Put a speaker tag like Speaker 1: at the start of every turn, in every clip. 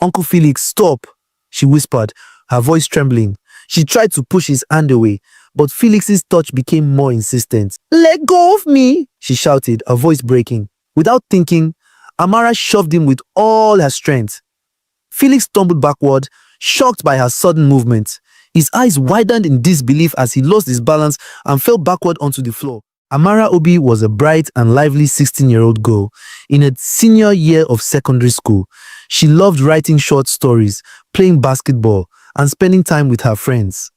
Speaker 1: Uncle Felix, stop, she whispered, her voice trembling. She tried to push his hand away, but Felix's touch became more insistent. Let go of me, she shouted, her voice breaking. Without thinking, Amara shoved him with all her strength. Felix stumbled backward, shocked by her sudden movement. His eyes widened in disbelief as he lost his balance and fell backward onto the floor. Amara Obi was a bright and lively 16-year-old girl in her senior year of secondary school. She loved writing short stories, playing basketball, and spending time with her friends.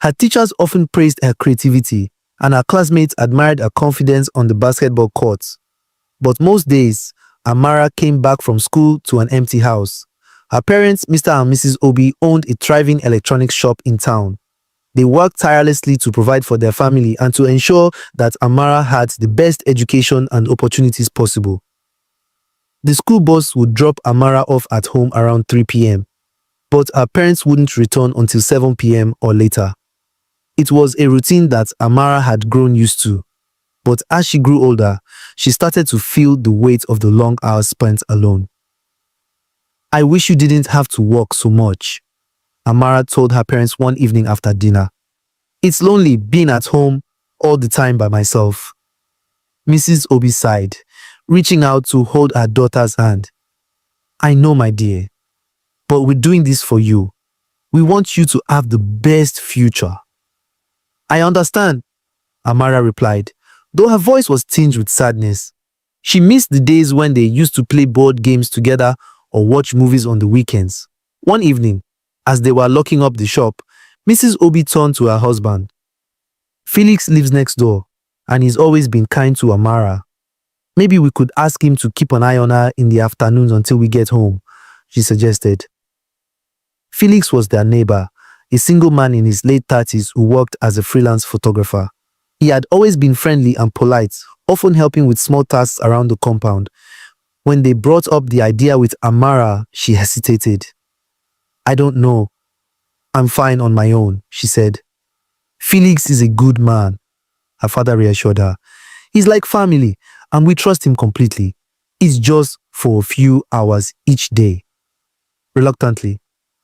Speaker 1: Her teachers often praised her creativity, and her classmates admired her confidence on the basketball court. But most days, Amara came back from school to an empty house. Her parents, Mr. and Mrs. Obi, owned a thriving electronics shop in town. They worked tirelessly to provide for their family and to ensure that Amara had the best education and opportunities possible. The school bus would drop Amara off at home around 3 p.m., but her parents wouldn't return until 7 p.m. or later. It was a routine that Amara had grown used to, but as she grew older, she started to feel the weight of the long hours spent alone. I wish you didn't have to work so much, Amara told her parents one evening after dinner. It's lonely being at home all the time by myself. Mrs. Obi sighed, reaching out to hold her daughter's hand. I know, my dear, but we're doing this for you. We want you to have the best future. I understand, Amara replied, though her voice was tinged with sadness. She missed the days when they used to play board games together or watch movies on the weekends. One evening, as they were locking up the shop, Mrs. Obi turned to her husband. Felix lives next door, and he's always been kind to Amara. Maybe we could ask him to keep an eye on her in the afternoons until we get home, she suggested. Felix was their neighbor, a single man in his late 30s who worked as a freelance photographer. He had always been friendly and polite, often helping with small tasks around the compound. When they brought up the idea with Amara, she hesitated. I don't know. I'm fine on my own, she said. Felix is a good man, her father reassured her. He's like family, and we trust him completely. It's just for a few hours each day. Reluctantly,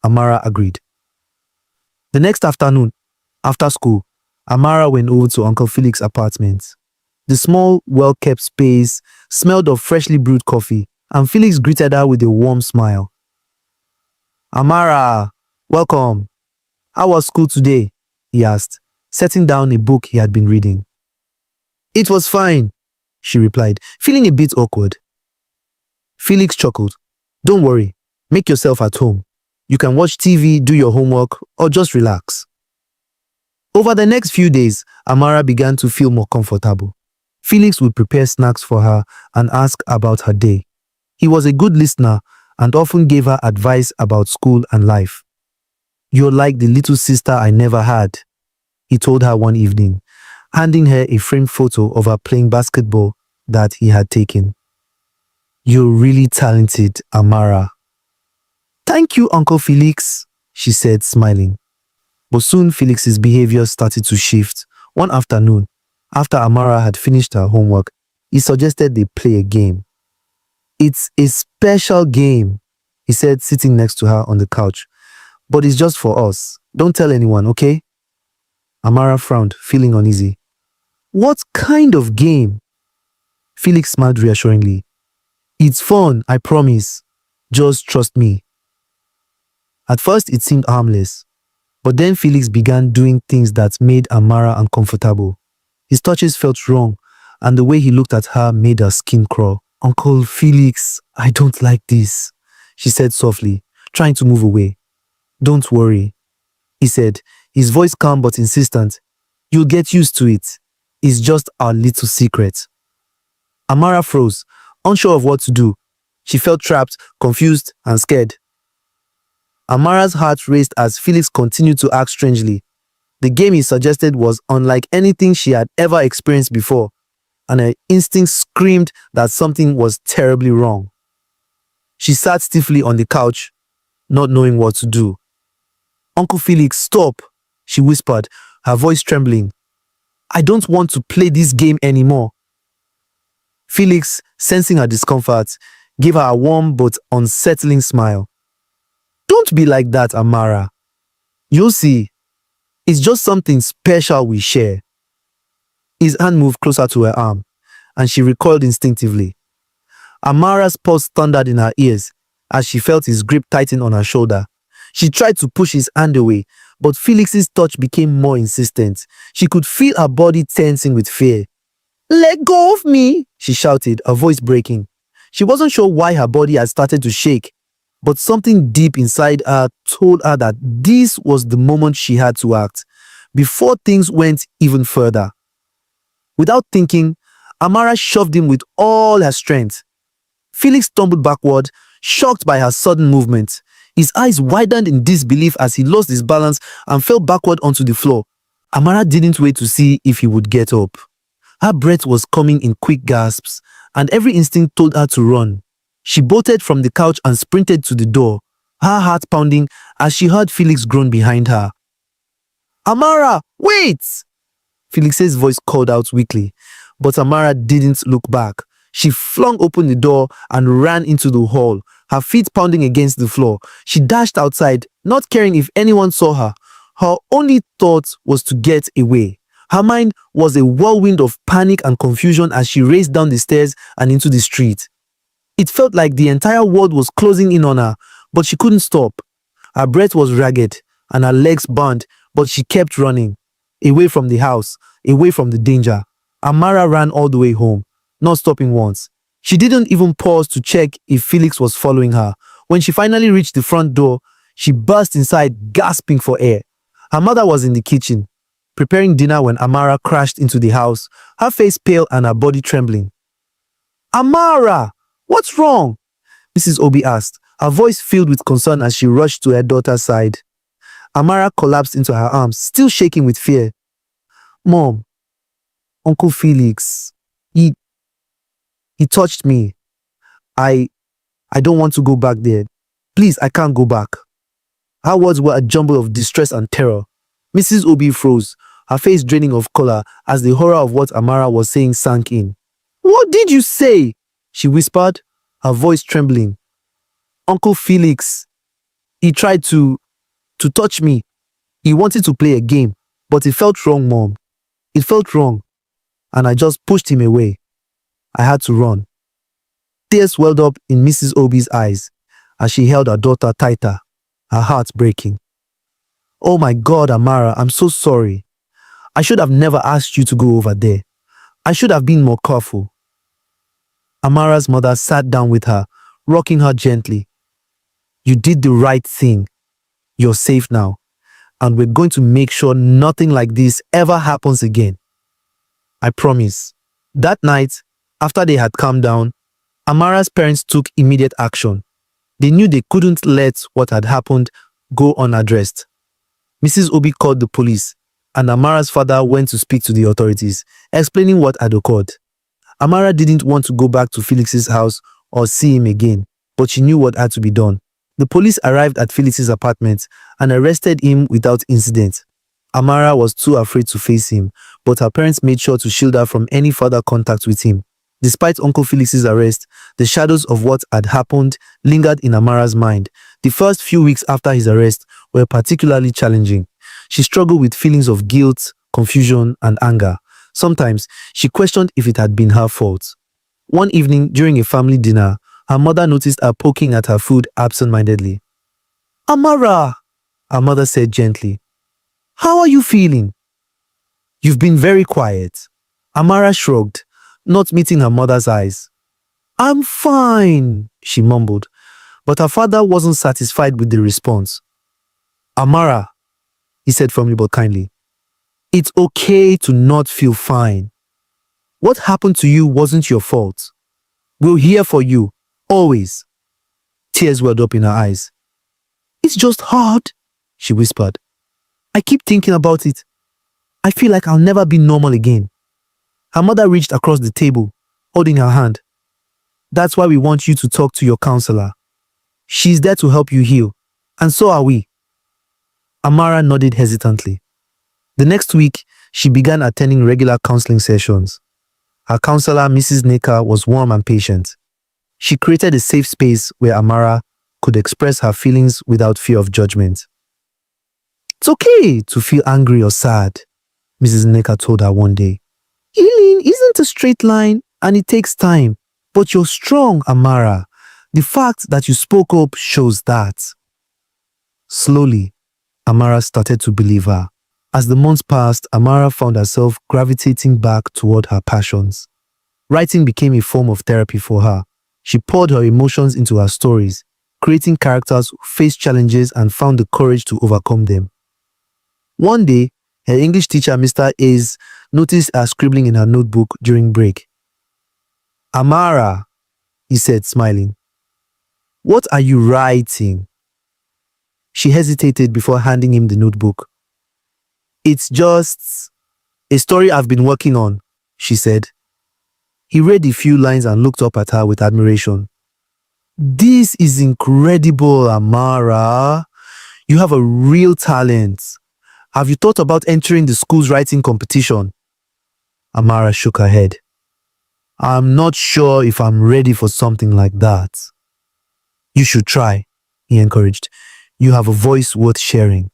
Speaker 1: Amara agreed. The next afternoon, after school, Amara went over to Uncle Felix's apartment. The small, well-kept space smelled of freshly brewed coffee, and Felix greeted her with a warm smile. Amara, welcome. How was school today? He asked, setting down a book he had been reading. It was fine, she replied, feeling a bit awkward. Felix chuckled. Don't worry, make yourself at home. You can watch TV, do your homework, or just relax. Over the next few days, Amara began to feel more comfortable. Felix would prepare snacks for her and ask about her day. He was a good listener and often gave her advice about school and life. You're like the little sister I never had, he told her one evening, handing her a framed photo of her playing basketball that he had taken. You're really talented, Amara. Thank you, Uncle Felix, she said, smiling. But soon Felix's behavior started to shift. One afternoon, after Amara had finished her homework, he suggested they play a game. It's a special game, he said, sitting next to her on the couch. But it's just for us. Don't tell anyone, okay? Amara frowned, feeling uneasy. What kind of game? Felix smiled reassuringly. It's fun, I promise. Just trust me. At first, it seemed harmless. But then Felix began doing things that made Amara uncomfortable. His touches felt wrong, and the way he looked at her made her skin crawl. Uncle Felix, I don't like this, she said softly, trying to move away. Don't worry, he said, his voice calm but insistent. You'll get used to it. It's just our little secret. Amara froze, unsure of what to do. She felt trapped, confused, and scared. Amara's heart raced as Felix continued to act strangely. The game he suggested was unlike anything she had ever experienced before, and her instinct screamed that something was terribly wrong. She sat stiffly on the couch, not knowing what to do. Uncle Felix, stop, she whispered, her voice trembling. I don't want to play this game anymore. Felix, sensing her discomfort, gave her a warm but unsettling smile. Don't be like that, Amara. You'll see. It's just something special we share. His hand moved closer to her arm, and she recoiled instinctively. Amara's pulse thundered in her ears as she felt his grip tighten on her shoulder. She tried to push his hand away, but Felix's touch became more insistent. She could feel her body tensing with fear. "Let go of me!" she shouted, her voice breaking. She wasn't sure why her body had started to shake, but something deep inside her told her that this was the moment she had to act, before things went even further. Without thinking, Amara shoved him with all her strength. Felix stumbled backward, shocked by her sudden movement. His eyes widened in disbelief as he lost his balance and fell backward onto the floor. Amara didn't wait to see if he would get up. Her breath was coming in quick gasps, and every instinct told her to run. She bolted from the couch and sprinted to the door, her heart pounding as she heard Felix groan behind her. "Amara, wait!" Felix's voice called out weakly, but Amara didn't look back. She flung open the door and ran into the hall, her feet pounding against the floor. She dashed outside, not caring if anyone saw her. Her only thought was to get away. Her mind was a whirlwind of panic and confusion as she raced down the stairs and into the street. It felt like the entire world was closing in on her, but she couldn't stop. Her breath was ragged and her legs burned, but she kept running. Away from the house, away from the danger. Amara ran all the way home, not stopping once. She didn't even pause to check if Felix was following her. When she finally reached the front door, she burst inside, gasping for air. Her mother was in the kitchen, preparing dinner when Amara crashed into the house, her face pale and her body trembling. "Amara! What's wrong?" Mrs. Obi asked, her voice filled with concern as she rushed to her daughter's side. Amara collapsed into her arms, still shaking with fear. "Mom, Uncle Felix, he touched me. I don't want to go back there. Please, I can't go back." Her words were a jumble of distress and terror. Mrs. Obi froze, her face draining of color as the horror of what Amara was saying sank in. "What did you say?" she whispered, her voice trembling. "Uncle Felix, he tried to touch me. He wanted to play a game, but it felt wrong, Mom. It felt wrong, and I just pushed him away. I had to run." Tears welled up in Mrs. Obi's eyes as she held her daughter tighter, her heart breaking. "Oh my God, Amara, I'm so sorry. I should have never asked you to go over there. I should have been more careful." Amara's mother sat down with her, rocking her gently. "You did the right thing. You're safe now, and we're going to make sure nothing like this ever happens again. I promise." That night, after they had calmed down, Amara's parents took immediate action. They knew they couldn't let what had happened go unaddressed. Mrs. Obi called the police, and Amara's father went to speak to the authorities, explaining what had occurred. Amara didn't want to go back to Felix's house or see him again, but she knew what had to be done. The police arrived at Felix's apartment and arrested him without incident. Amara was too afraid to face him, but her parents made sure to shield her from any further contact with him. Despite Uncle Felix's arrest, the shadows of what had happened lingered in Amara's mind. The first few weeks after his arrest were particularly challenging. She struggled with feelings of guilt, confusion, and anger. Sometimes, she questioned if it had been her fault. One evening, during a family dinner, her mother noticed her poking at her food absent-mindedly. "Amara," her mother said gently, "how are you feeling?" "You've been very quiet." Amara shrugged, not meeting her mother's eyes. "I'm fine," she mumbled, but her father wasn't satisfied with the response. "Amara," he said firmly but kindly, "it's okay to not feel fine. What happened to you wasn't your fault. We're here for you, always." Tears welled up in her eyes. "It's just hard," she whispered. "I keep thinking about it. I feel like I'll never be normal again." Her mother reached across the table, holding her hand. "That's why we want you to talk to your counselor. She's there to help you heal, and so are we." Amara nodded hesitantly. The next week, she began attending regular counseling sessions. Her counselor, Mrs. Naker, was warm and patient. She created a safe space where Amara could express her feelings without fear of judgment. It's okay to feel angry or sad, Mrs. Neka told her one day. Healing isn't a straight line and it takes time. But you're strong, Amara. The fact that you spoke up shows that. Slowly, Amara started to believe her. As the months passed, Amara found herself gravitating back toward her passions. Writing became a form of therapy for her. She poured her emotions into her stories, creating characters who faced challenges and found the courage to overcome them. One day, her English teacher, Mr. A's, noticed her scribbling in her notebook during break. Amara, he said, smiling. What are you writing? She hesitated before handing him the notebook. It's just a story I've been working on, she said. He read a few lines and looked up at her with admiration. This is incredible, Amara. You have a real talent. Have you thought about entering the school's writing competition? Amara shook her head. I'm not sure if I'm ready for something like that. You should try, he encouraged. You have a voice worth sharing.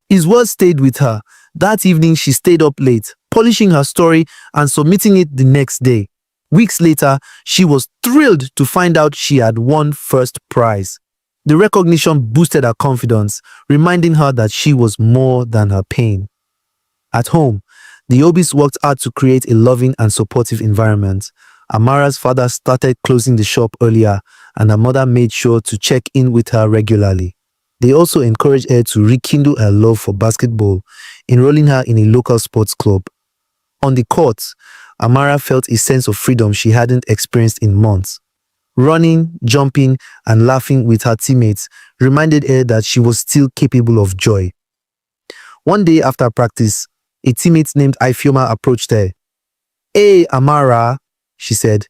Speaker 1: His words stayed with her. That evening, she stayed up late, polishing her story and submitting it the next day. Weeks later, she was thrilled to find out she had won first prize. The recognition boosted her confidence, reminding her that she was more than her pain. At home, the Obis worked hard to create a loving and supportive environment. Amara's father started closing the shop earlier, and her mother made sure to check in with her regularly. They also encouraged her to rekindle her love for basketball, enrolling her in a local sports club. On the court, Amara felt a sense of freedom she hadn't experienced in months. Running, jumping, and laughing with her teammates reminded her that she was still capable of joy. One day after practice, a teammate named Ifioma approached her. Hey, Amara, she said,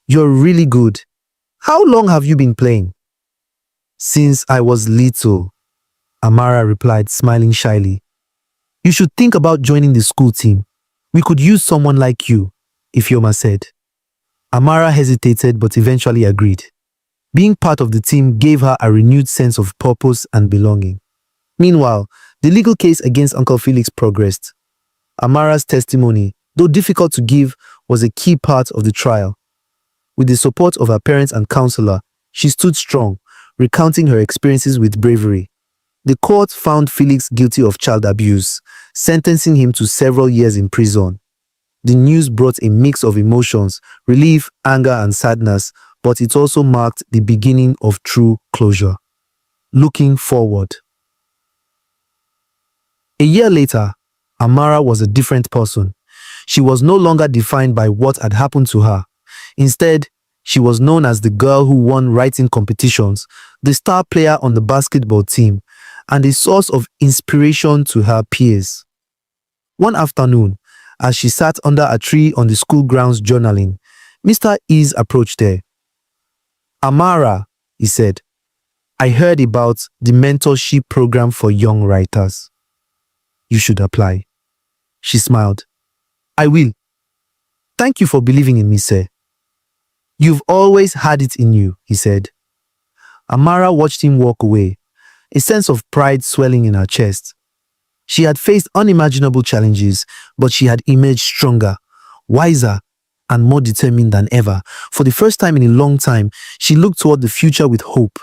Speaker 1: you're really good. How long have you been playing? Since I was little, Amara replied, smiling shyly. You should think about joining the school team. We could use someone like you, Ifioma said. Amara hesitated but eventually agreed. Being part of the team gave her a renewed sense of purpose and belonging. Meanwhile, the legal case against Uncle Felix progressed. Amara's testimony, though difficult to give, was a key part of the trial. With the support of her parents and counselor, she stood strong, recounting her experiences with bravery. The court found Felix guilty of child abuse, sentencing him to several years in prison. The news brought a mix of emotions, relief, anger, and sadness, but it also marked the beginning of true closure. Looking forward. A year later, Amara was a different person. She was no longer defined by what had happened to her. Instead, she was known as the girl who won writing competitions, the star player on the basketball team, and a source of inspiration to her peers. One afternoon, as she sat under a tree on the school grounds journaling, Mr. Ease approached her. Amara, he said, I heard about the mentorship program for young writers. You should apply. She smiled. I will. Thank you for believing in me, sir. You've always had it in you, he said. Amara watched him walk away, a sense of pride swelling in her chest. She had faced unimaginable challenges, but she had emerged stronger, wiser, and more determined than ever. For the first time in a long time, she looked toward the future with hope.